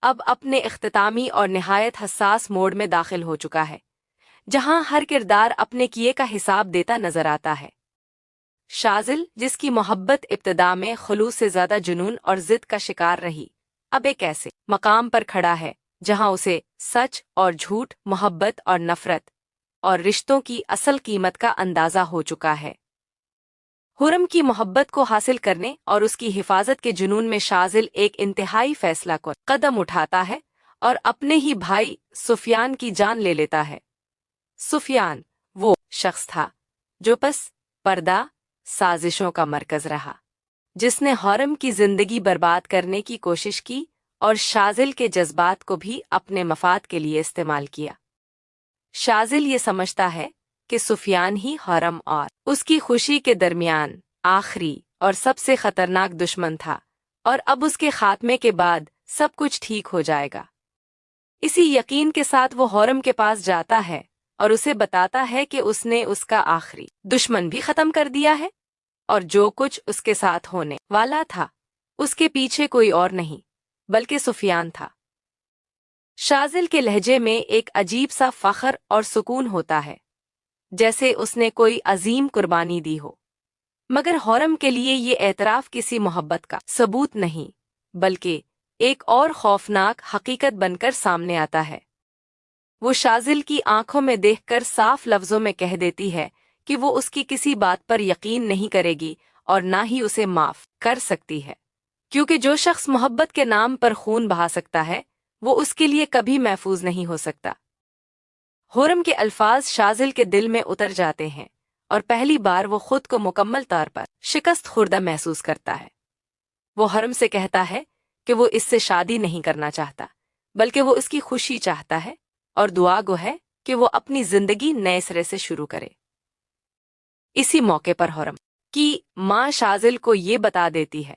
اب اپنے اختتامی اور نہایت حساس موڑ میں داخل ہو چکا ہے، جہاں ہر کردار اپنے کیے کا حساب دیتا نظر آتا ہے۔ شاذل، جس کی محبت ابتدا میں خلوص سے زیادہ جنون اور ضد کا شکار رہی، اب ایک ایسے مقام پر کھڑا ہے جہاں اسے سچ اور جھوٹ، محبت اور نفرت، اور رشتوں کی اصل قیمت کا اندازہ ہو چکا ہے۔ خرم کی محبت کو حاصل کرنے اور اس کی حفاظت کے جنون میں شاذل ایک انتہائی فیصلہ کن قدم اٹھاتا ہے اور اپنے ہی بھائی سفیان کی جان لے لیتا ہے۔ سفیان وہ شخص تھا جو پس پردہ سازشوں کا مرکز رہا، جس نے خرم کی زندگی برباد کرنے کی کوشش کی اور شاذل کے جذبات کو بھی اپنے مفاد کے لیے استعمال کیا۔ شاذل یہ سمجھتا ہے کہ سفیان ہی خرم اور اس کی خوشی کے درمیان آخری اور سب سے خطرناک دشمن تھا، اور اب اس کے خاتمے کے بعد سب کچھ ٹھیک ہو جائے گا۔ اسی یقین کے ساتھ وہ خرم کے پاس جاتا ہے اور اسے بتاتا ہے کہ اس نے اس کا آخری دشمن بھی ختم کر دیا ہے، اور جو کچھ اس کے ساتھ ہونے والا تھا اس کے پیچھے کوئی اور نہیں بلکہ سفیان تھا۔ شاذل کے لہجے میں ایک عجیب سا فخر اور سکون ہوتا ہے، جیسے اس نے کوئی عظیم قربانی دی ہو، مگر خرم کے لیے یہ اعتراف کسی محبت کا ثبوت نہیں بلکہ ایک اور خوفناک حقیقت بن کر سامنے آتا ہے۔ وہ شاذل کی آنکھوں میں دیکھ کر صاف لفظوں میں کہہ دیتی ہے کہ وہ اس کی کسی بات پر یقین نہیں کرے گی اور نہ ہی اسے معاف کر سکتی ہے، کیونکہ جو شخص محبت کے نام پر خون بہا سکتا ہے وہ اس کے لیے کبھی محفوظ نہیں ہو سکتا۔ خرم کے الفاظ شاذل کے دل میں اتر جاتے ہیں اور پہلی بار وہ خود کو مکمل طور پر شکست خوردہ محسوس کرتا ہے۔ وہ خرم سے کہتا ہے کہ وہ اس سے شادی نہیں کرنا چاہتا بلکہ وہ اس کی خوشی چاہتا ہے، اور دعا گو ہے کہ وہ اپنی زندگی نئے سرے سے شروع کرے۔ اسی موقع پر خرم کی ماں شاذل کو یہ بتا دیتی ہے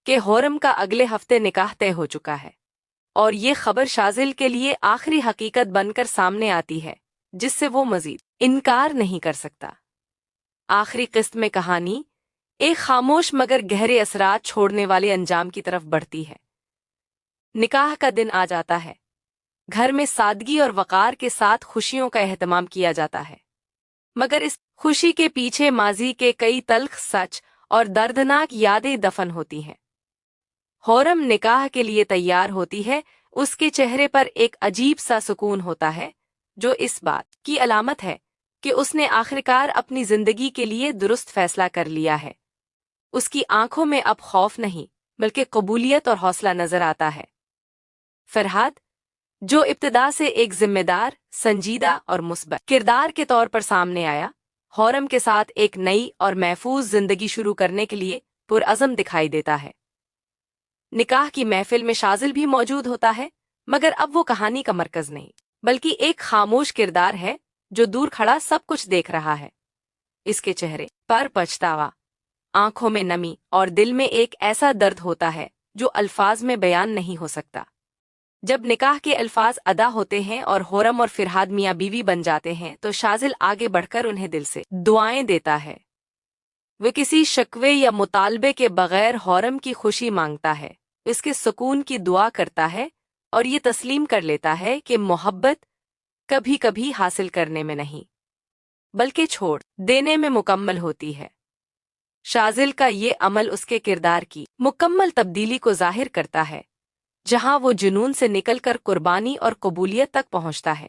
کہ خرم کا اگلے ہفتے نکاح طے ہو چکا ہے، اور یہ خبر شاذل کے لیے آخری حقیقت بن کر سامنے آتی ہے جس سے وہ مزید انکار نہیں کر سکتا۔ آخری قسط میں کہانی ایک خاموش مگر گہرے اثرات چھوڑنے والے انجام کی طرف بڑھتی ہے۔ نکاح کا دن آ جاتا ہے، گھر میں سادگی اور وقار کے ساتھ خوشیوں کا اہتمام کیا جاتا ہے، مگر اس خوشی کے پیچھے ماضی کے کئی تلخ سچ اور دردناک یادیں دفن ہوتی ہیں۔ خرم نکاح کے لیے تیار ہوتی ہے، اس کے چہرے پر ایک عجیب سا سکون ہوتا ہے جو اس بات کی علامت ہے کہ اس نے آخرکار اپنی زندگی کے لیے درست فیصلہ کر لیا ہے۔ اس کی آنکھوں میں اب خوف نہیں بلکہ قبولیت اور حوصلہ نظر آتا ہے۔ فرحاد، جو ابتدا سے ایک ذمہ دار، سنجیدہ اور مثبت کردار کے طور پر سامنے آیا، خرم کے ساتھ ایک نئی اور محفوظ زندگی شروع کرنے کے لیے پرعزم دکھائی دیتا ہے۔ نکاح کی محفل میں شاذل بھی موجود ہوتا ہے، مگر اب وہ کہانی کا مرکز نہیں بلکہ ایک خاموش کردار ہے جو دور کھڑا سب کچھ دیکھ رہا ہے۔ اس کے چہرے پر پچھتاوا، آنکھوں میں نمی اور دل میں ایک ایسا درد ہوتا ہے جو الفاظ میں بیان نہیں ہو سکتا۔ جب نکاح کے الفاظ ادا ہوتے ہیں اور خرم اور فرحاد میاں بیوی بن جاتے ہیں تو شاذل آگے بڑھ کر انہیں دل سے دعائیں دیتا ہے۔ وہ کسی شکوے یا مطالبے کے بغیر خرم کی خوشی مانگتا ہے، اس کے سکون کی دعا کرتا ہے اور یہ تسلیم کر لیتا ہے کہ محبت کبھی کبھی حاصل کرنے میں نہیں بلکہ چھوڑ دینے میں مکمل ہوتی ہے۔ شاذل کا یہ عمل اس کے کردار کی مکمل تبدیلی کو ظاہر کرتا ہے، جہاں وہ جنون سے نکل کر قربانی اور قبولیت تک پہنچتا ہے۔